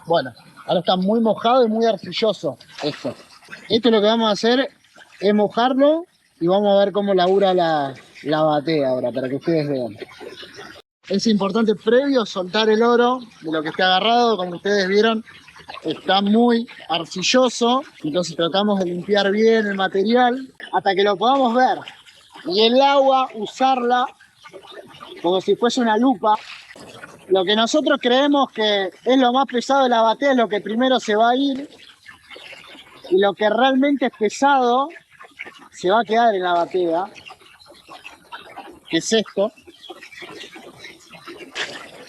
Bueno, ahora está muy mojado y muy arcilloso esto. Esto lo que vamos a hacer es mojarlo y vamos a ver cómo labura la batea ahora, para que ustedes vean. Es importante previo soltar el oro de lo que está agarrado, como ustedes vieron, está muy arcilloso, entonces tratamos de limpiar bien el material hasta que lo podamos ver. Y el agua, usarla como si fuese una lupa. Lo que nosotros creemos que es lo más pesado de la batea es lo que primero se va a ir, y lo que realmente es pesado se va a quedar en la batea, que es esto.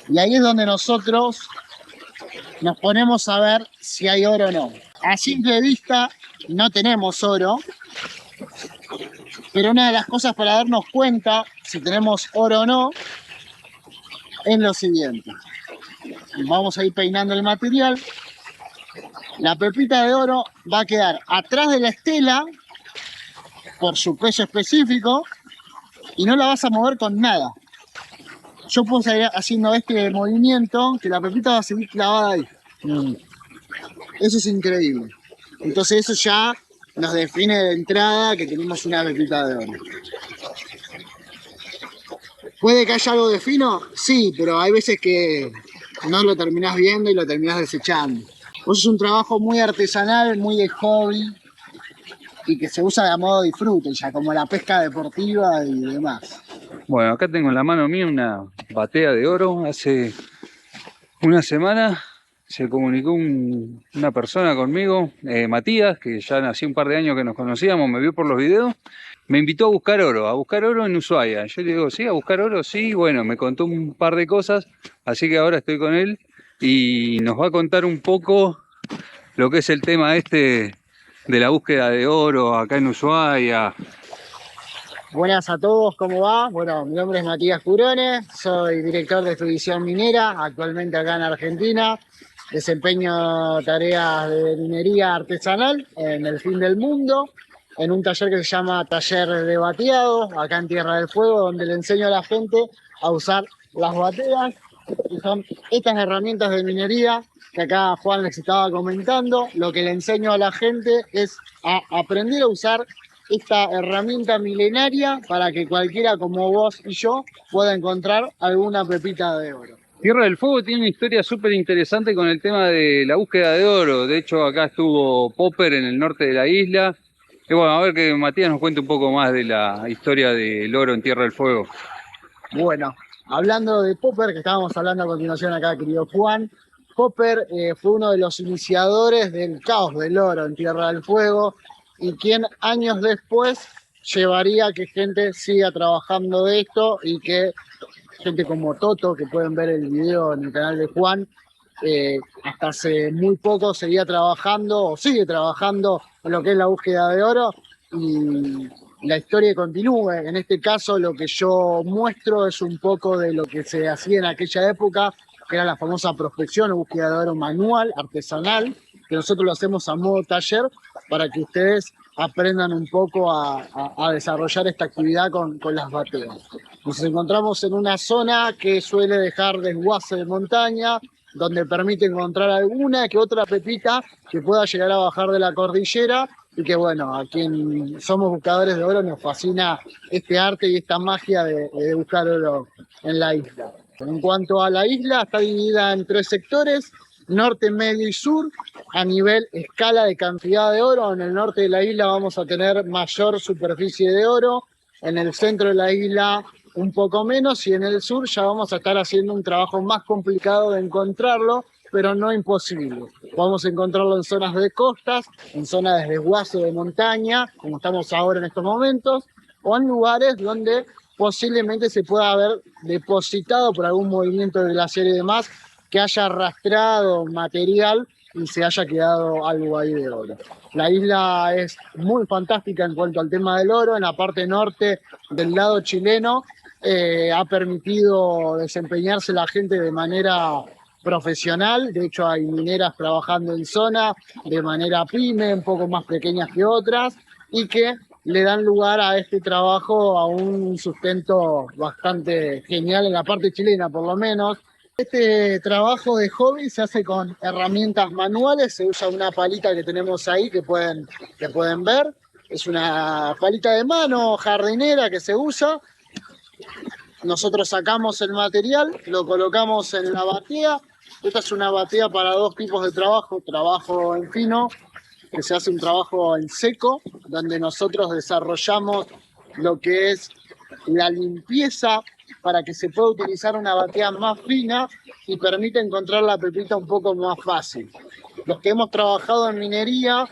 Y ahí es donde nosotros nos ponemos a ver si hay oro o no. A simple vista no tenemos oro, pero una de las cosas para darnos cuenta si tenemos oro o no es lo siguiente. Vamos a ir peinando el material. La pepita de oro va a quedar atrás de la estela por su peso específico y no la vas a mover con nada. Yo puedo seguir haciendo este movimiento que la pepita va a seguir clavada ahí. Eso es increíble. Entonces eso ya nos define de entrada que tenemos una pepita de oro. ¿Puede que haya algo de fino? Sí, pero hay veces que no lo terminás viendo y lo terminás desechando. Pues es un trabajo muy artesanal, muy de hobby y que se usa de modo disfrute, ya como la pesca deportiva y demás. Bueno, acá tengo en la mano mía una batea de oro. Hace una semana se comunicó una persona conmigo, Matías, que ya hace un par de años que nos conocíamos, me vio por los videos, me invitó a buscar oro en Ushuaia. Yo le digo, sí, a buscar oro, sí, bueno, me contó un par de cosas, así que ahora estoy con él y nos va a contar un poco lo que es el tema este de la búsqueda de oro acá en Ushuaia. Buenas a todos, ¿cómo va? Bueno, mi nombre es Matías Curone, soy director de expedición minera, actualmente acá en Argentina. Desempeño tareas de minería artesanal en el fin del mundo, en un taller que se llama Taller de Bateado, acá en Tierra del Fuego, donde le enseño a la gente a usar las bateas, que son estas herramientas de minería que acá Juan les estaba comentando. Lo que le enseño a la gente es a aprender a usar esta herramienta milenaria para que cualquiera como vos y yo pueda encontrar alguna pepita de oro. Tierra del Fuego tiene una historia súper interesante con el tema de la búsqueda de oro. De hecho, acá estuvo Popper en el norte de la isla. Y bueno, a ver que Matías nos cuente un poco más de la historia del oro en Tierra del Fuego. Bueno, hablando de Popper, que estábamos hablando a continuación acá, querido Juan, Popper fue uno de los iniciadores del caos del oro en Tierra del Fuego y quien años después llevaría a que gente siga trabajando de esto y que gente como Toto, que pueden ver el video en el canal de Juan, hasta hace muy poco seguía trabajando o sigue trabajando en lo que es la búsqueda de oro y la historia continúe. En este caso lo que yo muestro es un poco de lo que se hacía en aquella época, que era la famosa prospección o búsqueda de oro manual, artesanal, que nosotros lo hacemos a modo taller para que ustedes aprendan un poco a desarrollar esta actividad con las bateas. Nos encontramos en una zona que suele dejar desguace de montaña, donde permite encontrar alguna que otra pepita que pueda llegar a bajar de la cordillera y que bueno, a quien somos buscadores de oro nos fascina este arte y esta magia de buscar oro en la isla. En cuanto a la isla, está dividida en 3 sectores, norte, medio y sur. A nivel escala de cantidad de oro, en el norte de la isla vamos a tener mayor superficie de oro, en el centro de la isla un poco menos y en el sur ya vamos a estar haciendo un trabajo más complicado de encontrarlo, pero no imposible. Vamos a encontrarlo en zonas de costas, en zonas de desguace de montaña, como estamos ahora en estos momentos, o en lugares donde posiblemente se pueda haber depositado por algún movimiento de glaciar y demás, que haya arrastrado material y se haya quedado algo ahí de oro. La isla es muy fantástica en cuanto al tema del oro. En la parte norte del lado chileno ha permitido desempeñarse la gente de manera profesional. De hecho hay mineras trabajando en zona de manera pyme, un poco más pequeñas que otras, y que le dan lugar a este trabajo a un sustento bastante genial en la parte chilena por lo menos. Este trabajo de hobby se hace con herramientas manuales, se usa una palita que tenemos ahí que pueden ver. Es una palita de mano jardinera que se usa. Nosotros sacamos el material, lo colocamos en la batea. Esta es una batea para dos tipos de trabajo. Trabajo en fino, que se hace un trabajo en seco, donde nosotros desarrollamos lo que es la limpieza para que se pueda utilizar una batea más fina y permite encontrar la pepita un poco más fácil. Los que hemos trabajado en minería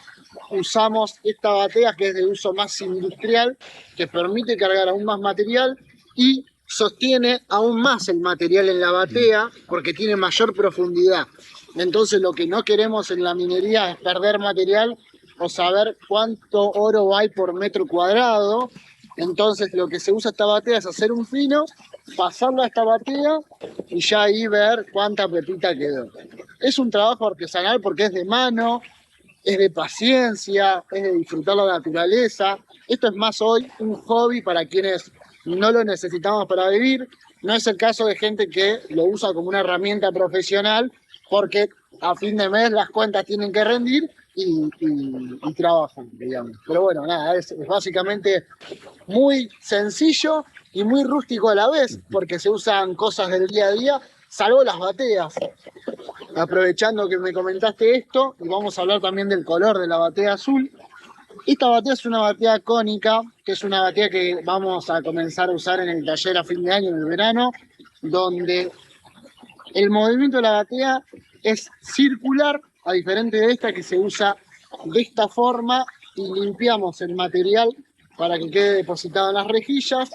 usamos esta batea que es de uso más industrial, que permite cargar aún más material y sostiene aún más el material en la batea porque tiene mayor profundidad. Entonces lo que no queremos en la minería es perder material o saber cuánto oro hay por metro cuadrado. Entonces lo que se usa esta batea es hacer un fino, pasarlo a esta batea y ya ahí ver cuánta pepita quedó. Es un trabajo artesanal porque es de mano, es de paciencia, es de disfrutar la naturaleza. Esto es más hoy un hobby para quienes no lo necesitamos para vivir. No es el caso de gente que lo usa como una herramienta profesional porque a fin de mes las cuentas tienen que rendir y trabajan, digamos. Pero bueno, nada, es básicamente muy sencillo y muy rústico a la vez porque se usan cosas del día a día, salvo las bateas. Aprovechando que me comentaste esto, y vamos a hablar también del color de la batea azul. Esta batea es una batea cónica, que es una batea que vamos a comenzar a usar en el taller a fin de año, en el verano, donde el movimiento de la batea es circular, a diferencia de esta que se usa de esta forma y limpiamos el material para que quede depositado en las rejillas.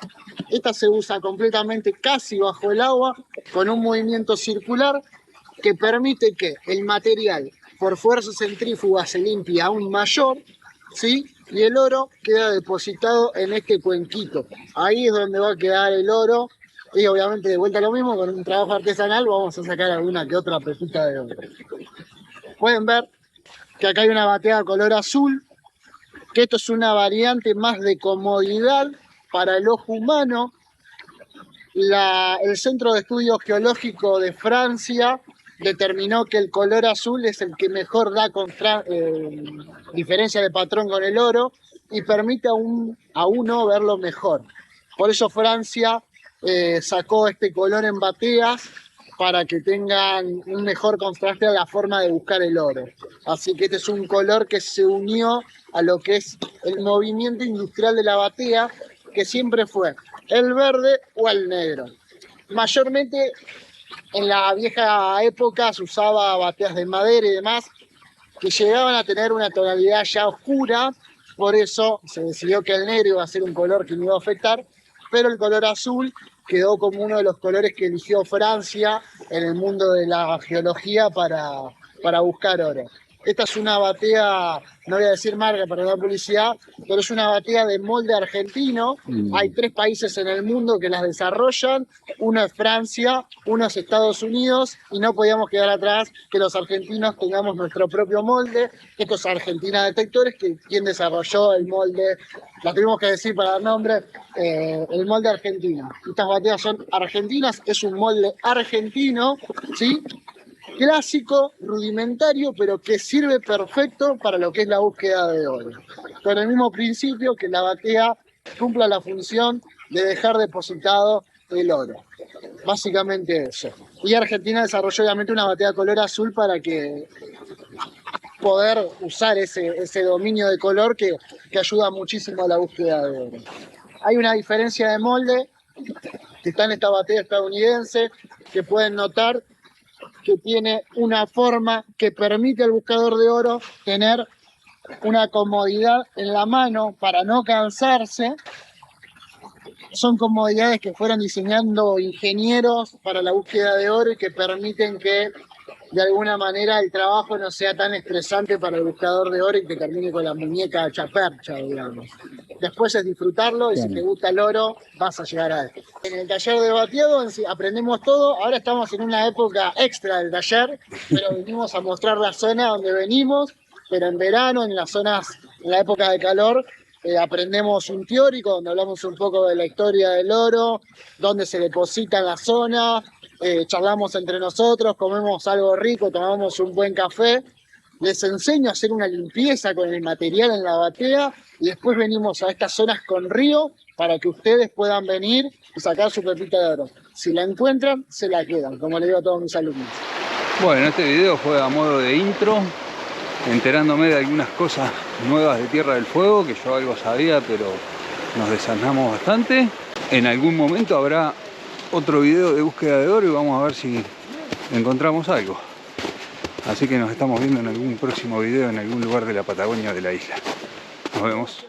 Esta se usa completamente casi bajo el agua, con un movimiento circular que permite que el material por fuerza centrífuga se limpie aún mayor, ¿sí? Y el oro queda depositado en este cuenquito. Ahí es donde va a quedar el oro. Y obviamente de vuelta a lo mismo, con un trabajo artesanal vamos a sacar alguna que otra pepita de oro. Pueden ver que acá hay una batea color azul, que esto es una variante más de comodidad para el ojo humano. El Centro de Estudios Geológicos de Francia determinó que el color azul es el que mejor da diferencia de patrón con el oro y permite a uno verlo mejor. Por eso Francia sacó este color en bateas para que tengan un mejor contraste a la forma de buscar el oro. Así que este es un color que se unió a lo que es el movimiento industrial de la batea, que siempre fue el verde o el negro. Mayormente en la vieja época se usaba bateas de madera y demás, que llegaban a tener una tonalidad ya oscura, por eso se decidió que el negro iba a ser un color que no iba a afectar, pero el color azul quedó como uno de los colores que eligió Francia en el mundo de la geología para buscar oro. Esta es una batea, no voy a decir marca para dar publicidad, pero es una batea de molde argentino. Hay 3 países en el mundo que las desarrollan. Uno es Francia, uno es Estados Unidos, y no podíamos quedar atrás que los argentinos tengamos nuestro propio molde. Esto es Argentina Detectores, que quien desarrolló el molde, la tuvimos que decir para dar nombre, el molde argentino. Estas bateas son argentinas, es un molde argentino, ¿sí? Clásico, rudimentario, pero que sirve perfecto para lo que es la búsqueda de oro. Con el mismo principio que la batea cumpla la función de dejar depositado el oro. Básicamente eso. Y Argentina desarrolló obviamente una batea color azul para que poder usar ese dominio de color que ayuda muchísimo a la búsqueda de oro. Hay una diferencia de molde que está en esta batea estadounidense, que pueden notar que tiene una forma que permite al buscador de oro tener una comodidad en la mano para no cansarse. Son comodidades que fueron diseñando ingenieros para la búsqueda de oro y que permiten que de alguna manera el trabajo no sea tan estresante para el buscador de oro y que termine con la muñeca hecha percha, digamos. Después es disfrutarlo y si te gusta el oro vas a llegar a él. En el taller de bateado aprendemos todo. Ahora estamos en una época extra del taller, pero venimos a mostrar la zona donde venimos, pero en verano, en las zonas, en la época de calor, aprendemos un teórico donde hablamos un poco de la historia del oro, dónde se deposita en la zona, charlamos entre nosotros, comemos algo rico, tomamos un buen café. Les enseño a hacer una limpieza con el material en la batea y después venimos a estas zonas con río para que ustedes puedan venir y sacar su pepita de oro. Si la encuentran, se la quedan, como le digo a todos mis alumnos. Bueno, este video fue a modo de intro, enterándome de algunas cosas nuevas de Tierra del Fuego, que yo algo sabía, pero nos desasnamos bastante. En algún momento habrá otro video de búsqueda de oro y vamos a ver si encontramos algo. Así que nos estamos viendo en algún próximo video en algún lugar de la Patagonia o de la isla. Nos vemos.